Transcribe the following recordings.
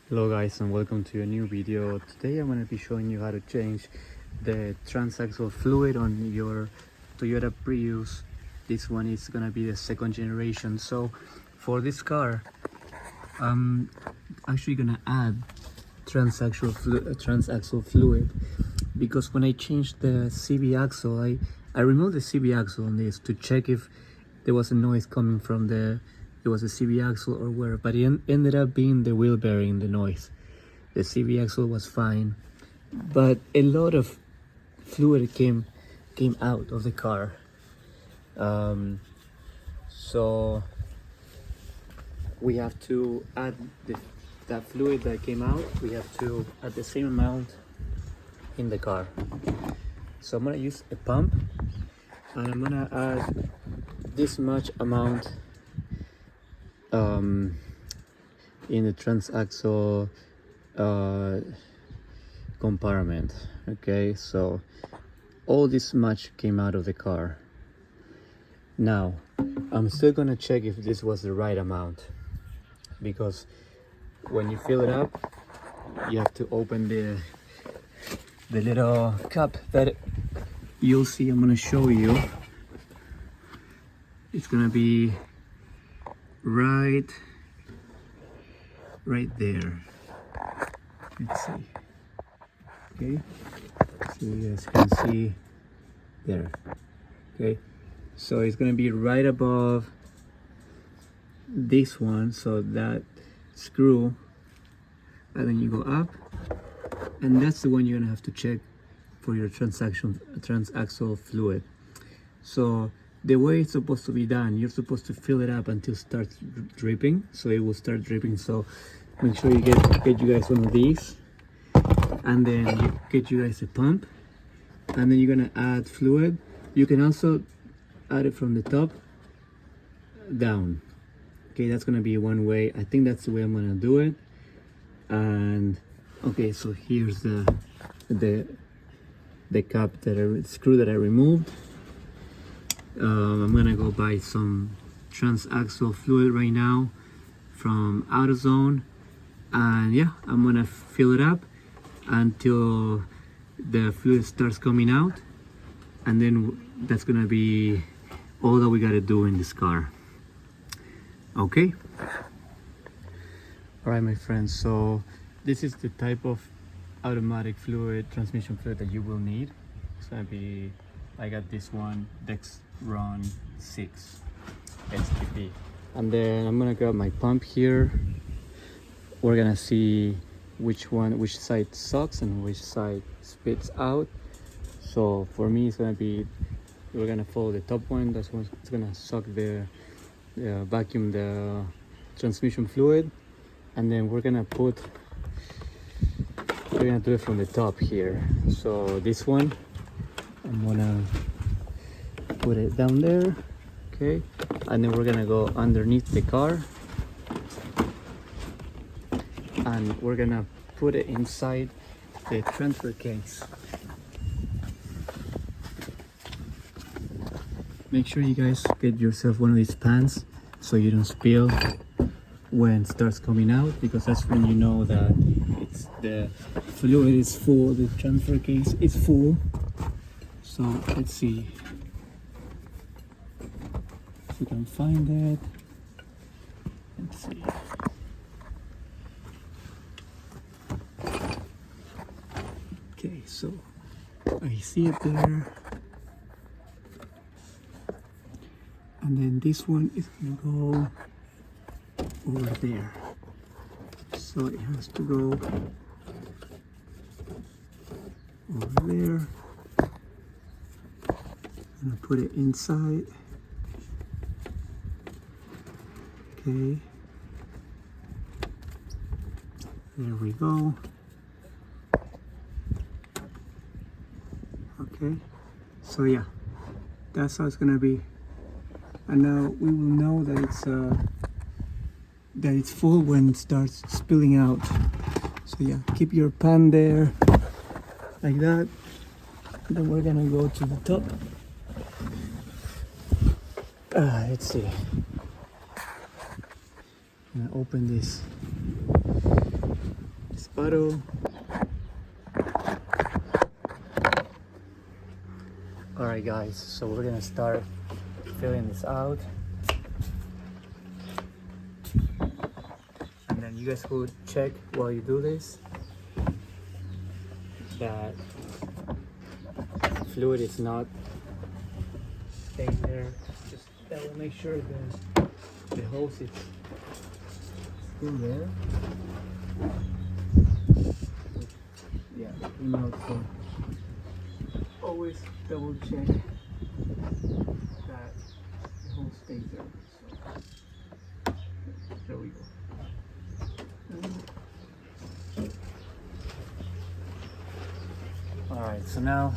Hello guys and welcome to a new video. Today I'm going to be showing you how to change the transaxle fluid on your Toyota Prius. This one is going to be the second generation. So for this car I'm actually going to add transaxle fluid, because when I changed the CV axle, I removed the CV axle on this to check if there was a noise coming from it was a CV axle or where, but it ended up being the wheel bearing, the noise. The CV axle was fine, but a lot of fluid came out of the car. So we have to add that fluid that came out. We have to add the same amount in the car. So I'm gonna use a pump and I'm gonna add this much amount in the transaxle compartment. Okay, so all this much came out of the car. Now I'm still gonna check if this was the right amount, because when you fill it up you have to open the little cup that you'll see. I'm gonna show you. It's gonna be right there. Let's see. Okay, so you guys can see there. Okay, so it's gonna be right above this one, so that screw, and then you go up, and that's the one you're gonna have to check for your transaxle fluid. So the way it's supposed to be done, you're supposed to fill it up until it starts dripping, so it will start dripping. So make sure you get you guys one of these, and then you get you guys a pump, and then you're gonna add fluid. You can also add it from the top down. Okay, that's gonna be one way. I think that's the way I'm gonna do it. And okay, so here's the cap screw that I removed. I'm gonna go buy some transaxle fluid right now from AutoZone, and yeah, I'm gonna fill it up until the fluid starts coming out, and then that's gonna be all that we gotta do in this car. Okay, all right my friends, so this is the type of automatic transmission fluid that you will need. It's gonna be, I got this one, Run 6 STP, and then I'm gonna grab my pump here. We're gonna see which side sucks and which side spits out. So for me it's gonna be, we're gonna follow the top one. That's one, it's gonna suck vacuum the transmission fluid, and then we're gonna do it from the top here. So this one, I'm gonna put it down there. Okay, and then we're gonna go underneath the car and we're gonna put it inside the transfer case. Make sure you guys get yourself one of these pans so you don't spill when it starts coming out, because that's when you know that the fluid is full, the transfer case is full. So let's see if we can find it. Let's see. Okay, so I see it there, and then this one is gonna go over there, so it has to go over there. I'm gonna put it inside. Okay, there we go. Okay, so yeah, that's how it's gonna be, and now we will know that it's full when it starts spilling out. So yeah, keep your pan there like that. And then we're gonna go to the top. Let's see. I'm gonna open this bottle. Alright guys, so we're gonna start filling this out. And then you guys will check while you do this that fluid is not staying there. Just that will make sure that the hose is still there. Yeah, you know, so always double check that the hose stays there. So there we go. All right, so now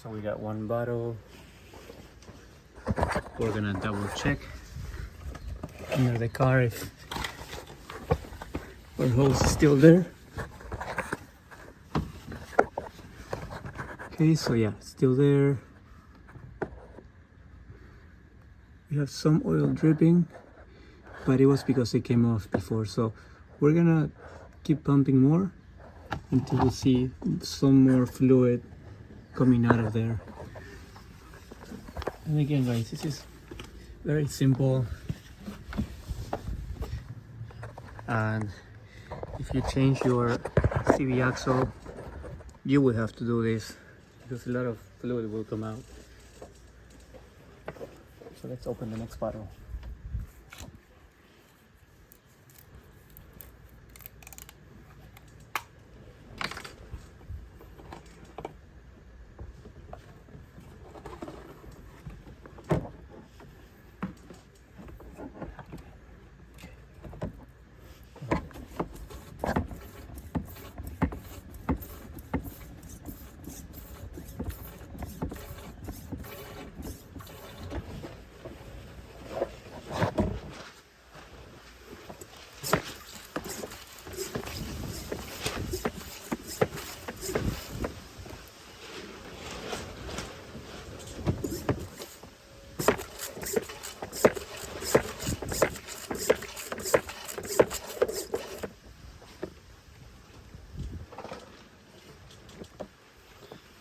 so we got one bottle. We're gonna double check under the car if our hose is still there. Okay, so yeah, still there. We have some oil dripping, but it was because it came off before. So we're gonna keep pumping more until we see some more fluid coming out of there. And again guys, this is very simple, and if you change your CV axle, you will have to do this because a lot of fluid will come out. So let's open the next bottle.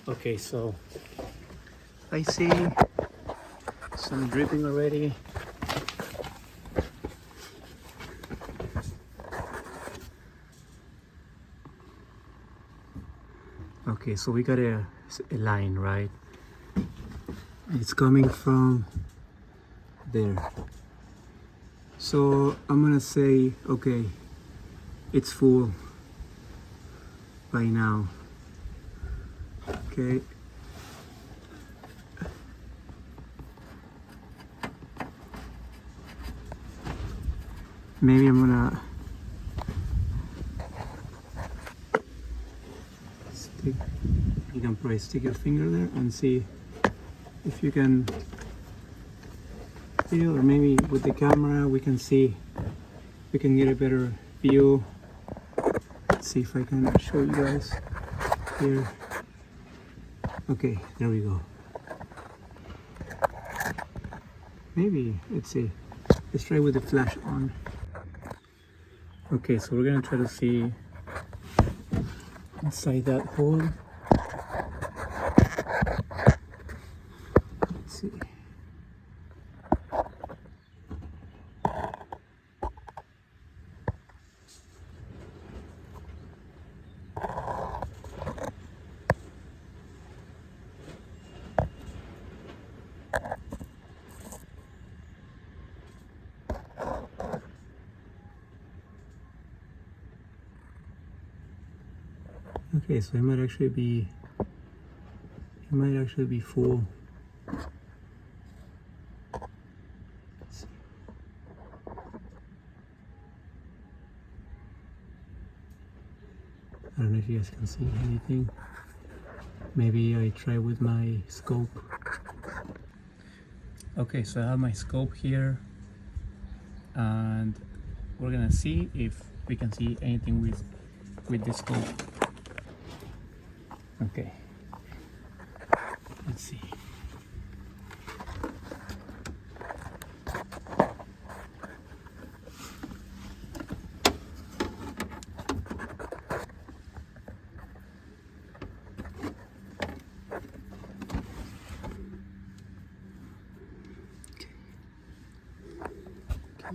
Okay, so I see some dripping already. Okay, so we got a line, right? It's coming from there. So I'm gonna say, okay, it's full by now. Okay. Maybe I'm gonna stick, you can probably stick your finger there and see if you can feel, or maybe with the camera we can see, we can get a better view. Let's see if I can show you guys here. Okay, there we go. Maybe, let's see. Let's try with the flash on. Okay, so we're gonna try to see inside that hole. Let's see. Okay, so it might actually be full. I don't know if you guys can see anything. Maybe I try with my scope. Okay, so I have my scope here, and we're gonna see if we can see anything with the scope. Okay, let's see.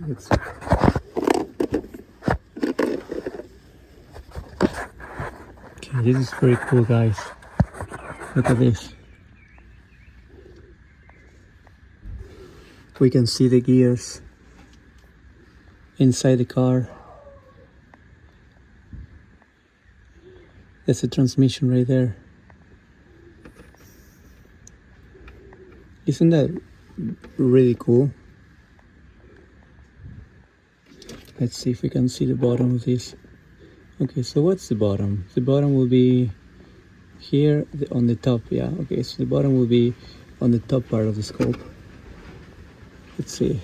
Let's see. Okay, this is very cool, guys. Look at this. We can see the gears inside the car. That's the transmission right there. Isn't that really cool? Let's see if we can see the bottom of this. Okay, so what's the bottom? The bottom will be here on the top, yeah. Okay, so the bottom will be on the top part of the scope. Let's see.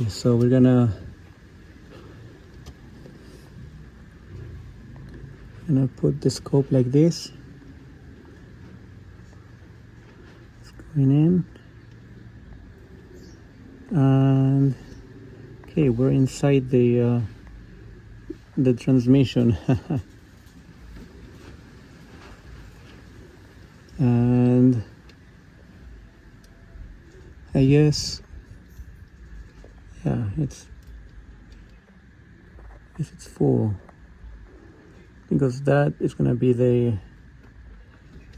Okay, so we're gonna put the scope like this. It's going in. And okay, we're inside the transmission. And I guess, yeah, it's full, because that is gonna be the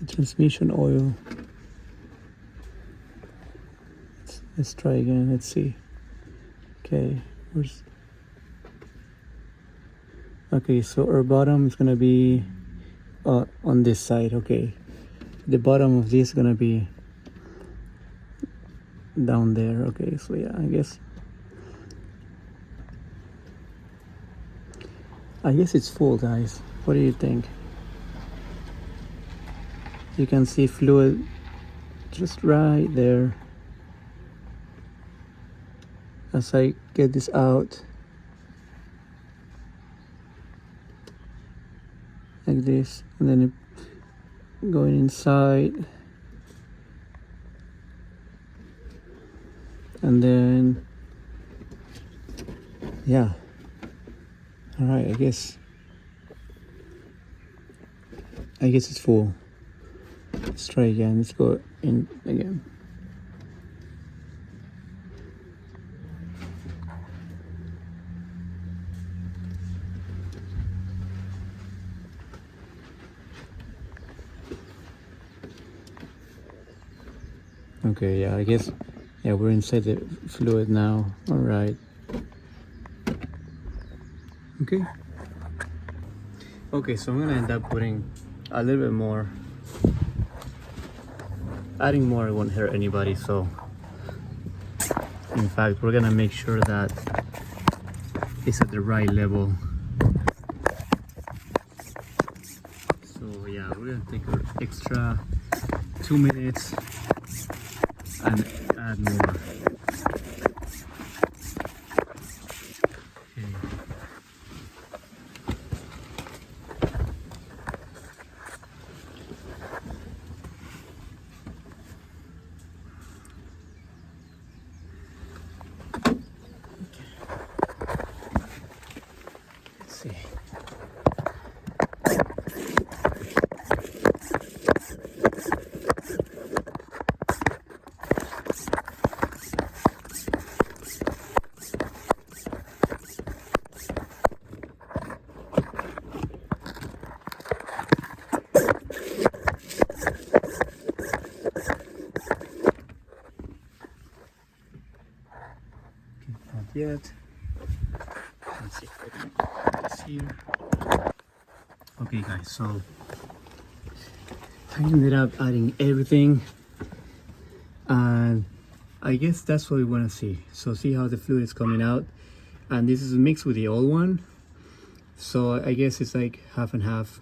transmission oil. Let's try again. Let's see. Okay, okay, so our bottom is gonna be on this side. Okay, the bottom of this is gonna be down there. Okay, so yeah, I guess it's full, guys. What do you think? You can see fluid just right there. As I get this out like this, and then it going inside, and then yeah, all right, I guess I guess it's full. Let's try again. Let's go in again. Okay, yeah, I guess, yeah, we're inside the fluid now. All right. Okay. Okay, so I'm gonna end up putting a little bit more. Adding more won't hurt anybody, so in fact, we're gonna make sure that it's at the right level. So yeah, we're gonna take our extra 2 minutes and add more. Okay. Let's see. Not yet. Let's see if I can put this here. Okay guys, so I ended up adding everything, and I guess that's what we want to see. So see how the fluid is coming out, and this is mixed with the old one, so I guess it's like half and half,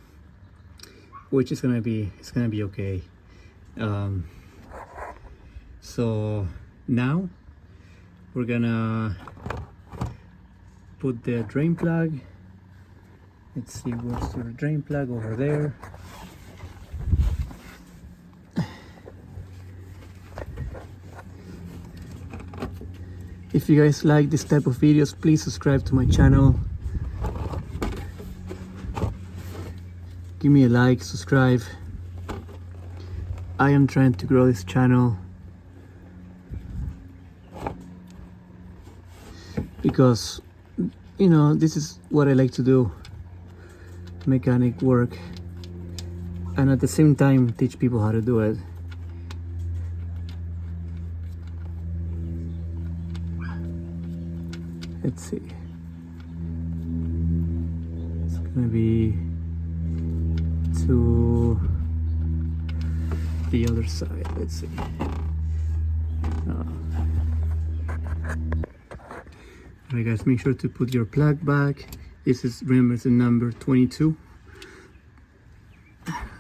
which is gonna be, it's gonna be okay. So now we're gonna put the drain plug. Let's see, where's the drain plug? Over there. If you guys like this type of videos, please subscribe to my channel. Give me a like, subscribe. I am trying to grow this channel because, you know, this is what I like to do. Mechanic work, and at the same time teach people how to do it. Let's see, it's gonna be to the other side. Let's see. Alright guys, make sure to put your plug back. This is, remember, the number 22.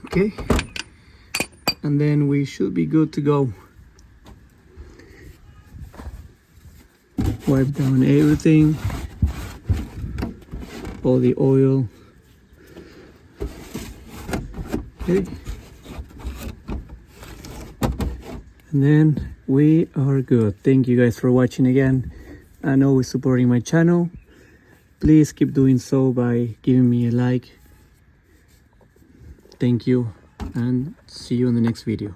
Okay, and then we should be good to go. Wipe down everything, all the oil. Okay, and then we are good. Thank you guys for watching again and always supporting my channel. Please keep doing so by giving me a like. Thank you, and see you in the next video.